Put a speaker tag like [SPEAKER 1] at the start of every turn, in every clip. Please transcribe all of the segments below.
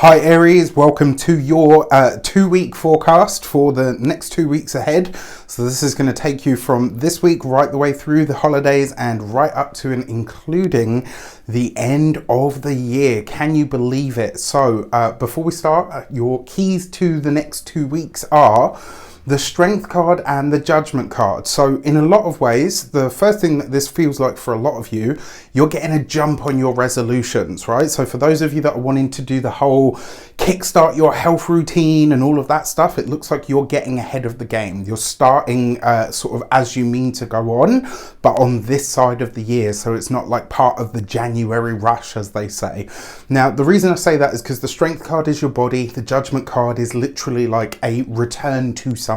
[SPEAKER 1] Hi Aries, welcome to your 2-week forecast for the next 2 weeks ahead. So this is going to take you from this week right the way through the holidays and right up to and including the end of the year. Can you believe it? So before we start, your keys to the next 2 weeks are the Strength card and the Judgment card. So in a lot of ways, the first thing that this feels like for a lot of you, you're getting a jump on your resolutions, right? So for those of you that are wanting to do the whole kickstart your health routine and all of that stuff, it looks like you're getting ahead of the game. You're starting sort of as you mean to go on, but on this side of the year. So it's not like part of the January rush, as they say. Now, the reason I say that is because the Strength card is your body. The Judgment card is literally like a return to something.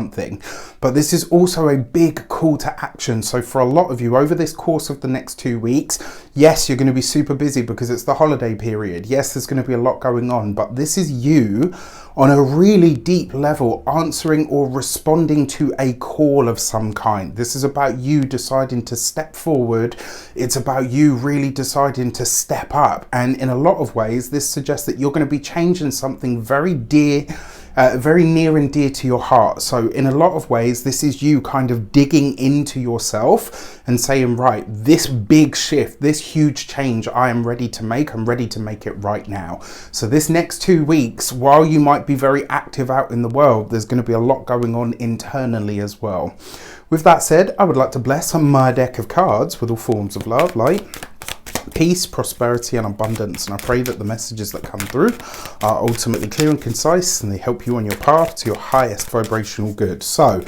[SPEAKER 1] But this is also a big call to action. So for a lot of you over this course of the next 2 weeks, yes, you're going to be super busy because it's the holiday period. Yes, there's going to be a lot going on, but this is you on a really deep level answering or responding to a call of some kind. This is about you deciding to step forward. It's about you really deciding to step up. And in a lot of ways, this suggests that you're going to be changing something very dear, very near and dear to your heart. So in a lot of ways, this is you kind of digging into yourself and saying, right, this big shift, this huge change I am ready to make, I'm ready to make it right now. So this next 2 weeks, while you might be very active out in the world, there's going to be a lot going on internally as well. With that said, I would like to bless my deck of cards with all forms of love, light, peace, prosperity and abundance, and I pray that the messages that come through are ultimately clear and concise and they help you on your path to your highest vibrational good. So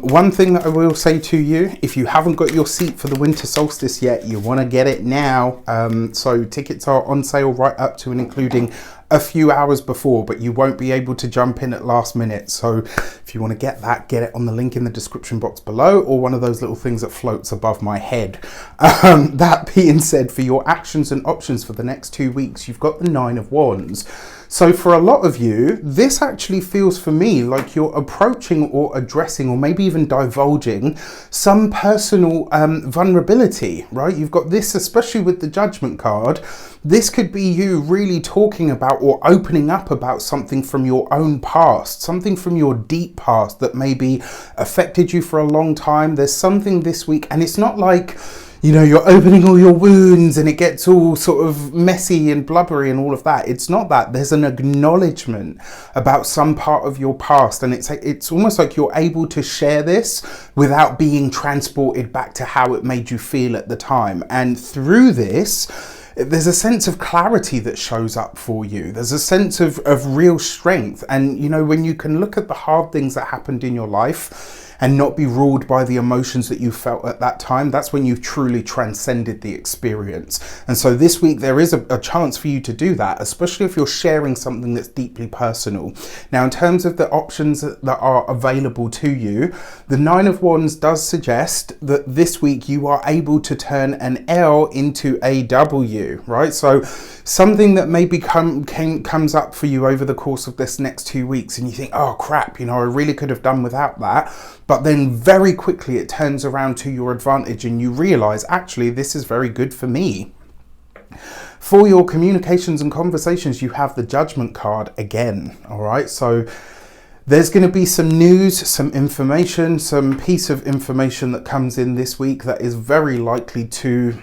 [SPEAKER 1] one thing that I will say to you, if you haven't got your seat for the winter solstice yet, you want to get it now. So tickets are on sale right up to and including a few hours before, but you won't be able to jump in at last minute. So if you want to get that, get it on the link in the description box below or one of those little things that floats above my head. That being said, for your actions and options for the next 2 weeks, you've got the 9 of Wands. So for a lot of you, this actually feels for me like you're approaching or addressing or maybe even divulging some personal vulnerability, right? You've got this, especially with the Judgment card. This could be you really talking about or opening up about something from your own past, something from your deep past that maybe affected you for a long time. There's something this week, and it's not like, you know, you're opening all your wounds and it gets all sort of messy and blubbery and all of that. It's not that. There's an acknowledgement about some part of your past, and it's almost like you're able to share this without being transported back to how it made you feel at the time. And through this, there's a sense of clarity that shows up for you. There's a sense of real strength. And, you know, when you can look at the hard things that happened in your life and not be ruled by the emotions that you felt at that time, that's when you've truly transcended the experience. And so this week there is a chance for you to do that, especially if you're sharing something that's deeply personal. Now, in terms of the options that are available to you, the 9 of Wands does suggest that this week you are able to turn an L into a W, right? So something that maybe comes up for you over the course of this next 2 weeks and you think, oh crap, you know, I really could have done without that. But then very quickly it turns around to your advantage and you realize, actually, this is very good for me. For your communications and conversations, you have the Judgment card again. All right. So there's going to be some news, some information, some piece of information that comes in this week that is very likely to,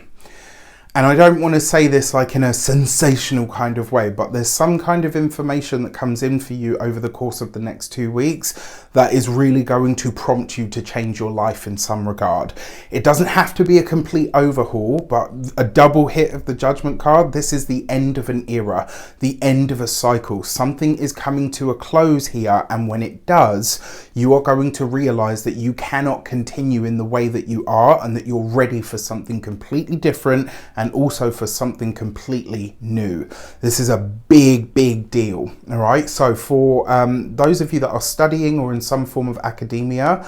[SPEAKER 1] and I don't want to say this like in a sensational kind of way, but there's some kind of information that comes in for you over the course of the next 2 weeks that is really going to prompt you to change your life in some regard. It doesn't have to be a complete overhaul, but a double hit of the Judgment card. This is the end of an era, the end of a cycle. Something is coming to a close here. And when it does, you are going to realize that you cannot continue in the way that you are and that you're ready for something completely different and also for something completely new. This is a big, big deal. All right. So for those of you that are studying or in some form of academia,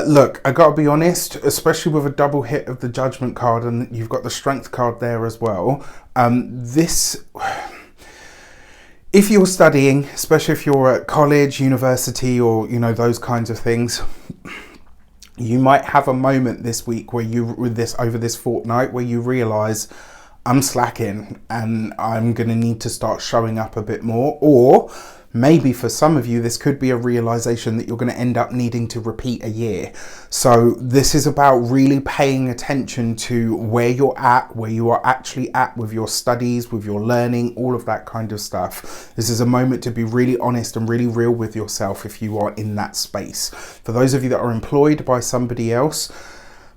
[SPEAKER 1] look, I gotta be honest, especially with a double hit of the Judgment card and you've got the Strength card there as well. If you're studying, especially if you're at college, university, or, you know, those kinds of things, you might have a moment this week where over this fortnight, where you realize, I'm slacking and I'm going to need to start showing up a bit more. Or maybe for some of you, this could be a realization that you're going to end up needing to repeat a year. So this is about really paying attention to where you're at, where you are actually at with your studies, with your learning, all of that kind of stuff. This is a moment to be really honest and really real with yourself if you are in that space. For those of you that are employed by somebody else,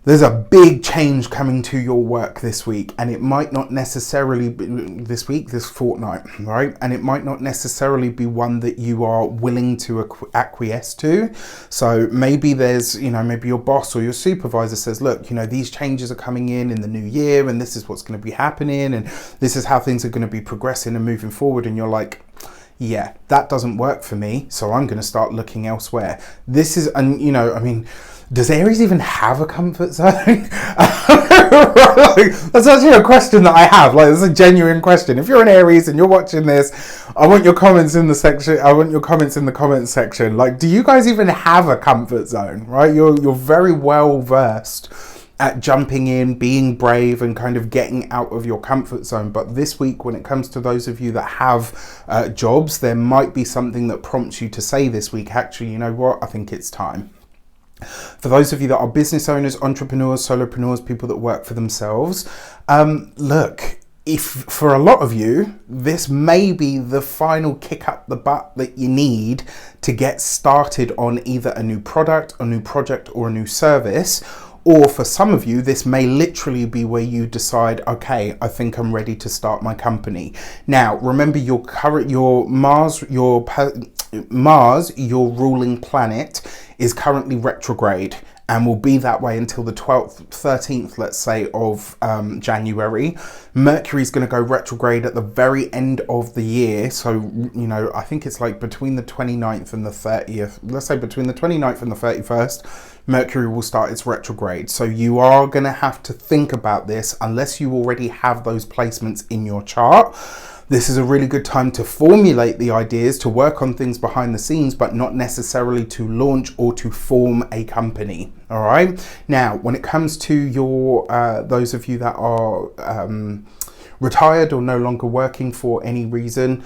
[SPEAKER 1] there's a big change coming to your work this week, and it might not necessarily be this fortnight, right? And it might not necessarily be one that you are willing to acquiesce to. So maybe there's, maybe your boss or your supervisor says, look, these changes are coming in the new year, and this is what's going to be happening, and this is how things are going to be progressing and moving forward. And you're like, yeah, that doesn't work for me, so I'm going to start looking elsewhere. This is, does Aries even have a comfort zone? That's actually a question that I have. It's a genuine question. If you're an Aries and you're watching this, I want your comments in the section. I want your comments in the comments section. Do you guys even have a comfort zone? Right? You're very well versed at jumping in, being brave, and kind of getting out of your comfort zone. But this week, when it comes to those of you that have jobs, there might be something that prompts you to say this week, actually, you know what? I think it's time. For those of you that are business owners, entrepreneurs, solopreneurs, people that work for themselves, look, if for a lot of you, this may be the final kick up the butt that you need to get started on either a new product, a new project, or a new service. Or for some of you, this may literally be where you decide, okay, I think I'm ready to start my company. Now, remember your Mars, your ruling planet, is currently retrograde and will be that way until the 12th, 13th, let's say, of January. Mercury is going to go retrograde at the very end of the year. So, I think it's between the 29th and the 30th. Let's say between the 29th and the 31st, Mercury will start its retrograde. So you are going to have to think about this unless you already have those placements in your chart. This is a really good time to formulate the ideas, to work on things behind the scenes, but not necessarily to launch or to form a company. All right. Now, when it comes to your those of you that are retired or no longer working for any reason,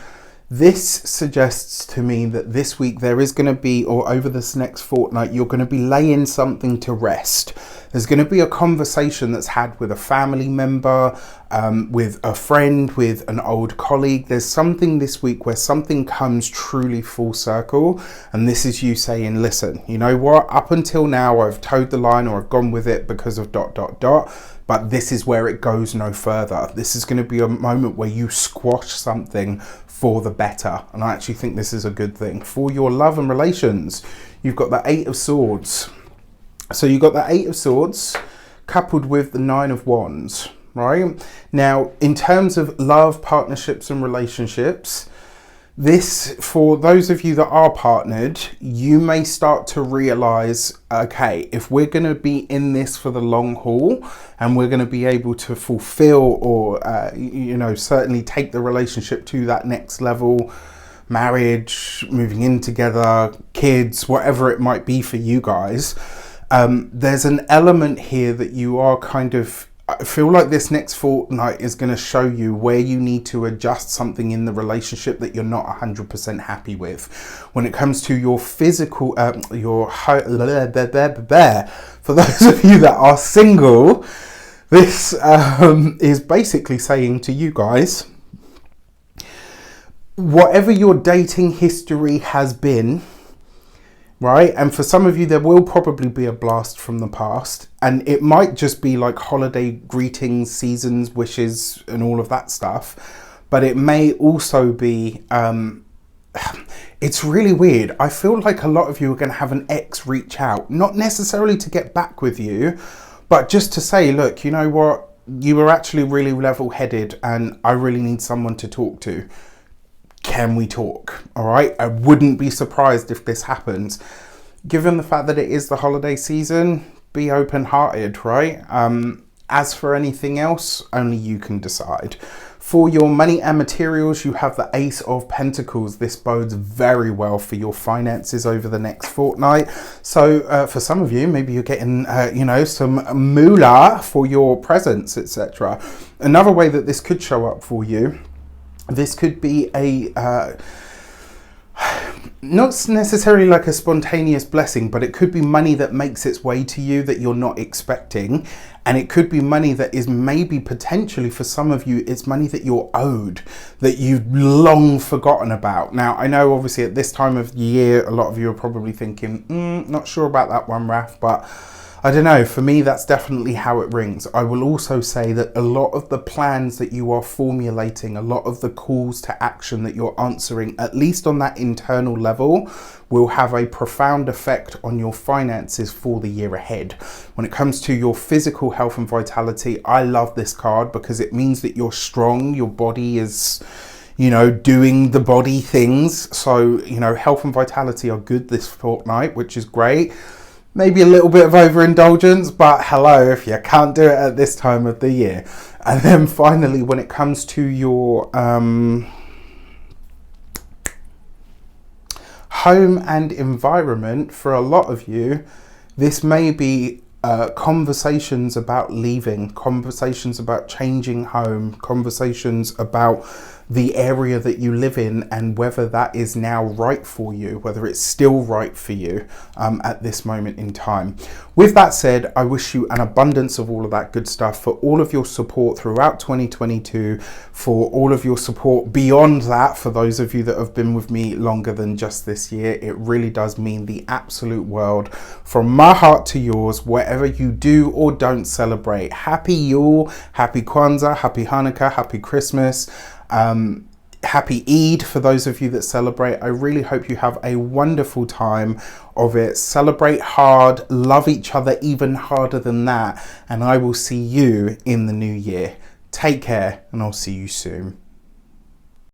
[SPEAKER 1] this suggests to me that this week there is going to be, or over this next fortnight, you're going to be laying something to rest. There's going to be a conversation that's had with a family member, with a friend, with an old colleague. There's something this week where something comes truly full circle. And this is you saying, listen, you know what? Up until now, I've towed the line or I've gone with it because of ... But this is where it goes no further. This is going to be a moment where you squash something for the better. And I actually think this is a good thing. For your love and relations, you've got the 8 of Swords. So you've got the 8 of Swords coupled with the 9 of Wands, right? Now, in terms of love, partnerships and relationships, this, for those of you that are partnered, you may start to realize, okay, if we're going to be in this for the long haul and we're going to be able to fulfill or, certainly take the relationship to that next level, marriage, moving in together, kids, whatever it might be for you guys, there's an element here that you are I feel like this next fortnight is going to show you where you need to adjust something in the relationship that you're not 100% happy with. When it comes to your physical, for those of you that are single, this is basically saying to you guys, whatever your dating history has been, right? And for some of you, there will probably be a blast from the past, and it might just be like holiday greetings, seasons, wishes, and all of that stuff. But it may also be, it's really weird. I feel like a lot of you are going to have an ex reach out, not necessarily to get back with you, but just to say, look, you know what? You were actually really level-headed and I really need someone to talk to. Can we talk? All right. I wouldn't be surprised if this happens. Given the fact that it is the holiday season, be open-hearted, right? As for anything else, only you can decide. For your money and materials, you have the Ace of Pentacles. This bodes very well for your finances over the next fortnight. So for some of you, maybe you're getting, you know, some moolah for your presents, etc. Another way that this could show up for you, this could be a not necessarily like a spontaneous blessing, but it could be money that makes its way to you that you're not expecting. And it could be money that is maybe potentially for some of you, it's money that you're owed, that you've long forgotten about. Now, I know obviously at this time of year, a lot of you are probably thinking, not sure about that one, Raf, but I don't know, for me, that's definitely how it rings. I will also say that a lot of the plans that you are formulating, a lot of the calls to action that you're answering, at least on that internal level, will have a profound effect on your finances for the year ahead. When it comes to your physical health and vitality, I love this card because it means that you're strong, your body is, you know, doing the body things. So, you know, health and vitality are good this fortnight, which is great. Maybe a little bit of overindulgence, but hello, if you can't do it at this time of the year. And then finally, when it comes to your home and environment, for a lot of you, this may be conversations about leaving, conversations about changing home, conversations about the area that you live in and whether that is now right for you, whether it's still right for you at this moment in time. With that said, I wish you an abundance of all of that good stuff, for all of your support throughout 2022, for all of your support beyond that, for those of you that have been with me longer than just this year. It really does mean the absolute world. From my heart to yours, whatever you do or don't celebrate, happy Yule, happy Kwanzaa, happy Hanukkah, happy Christmas, happy Eid for those of you that celebrate. I really hope you have a wonderful time of it. Celebrate hard, love each other even harder than that, and I will see you in the new year. Take care, and I'll see you soon.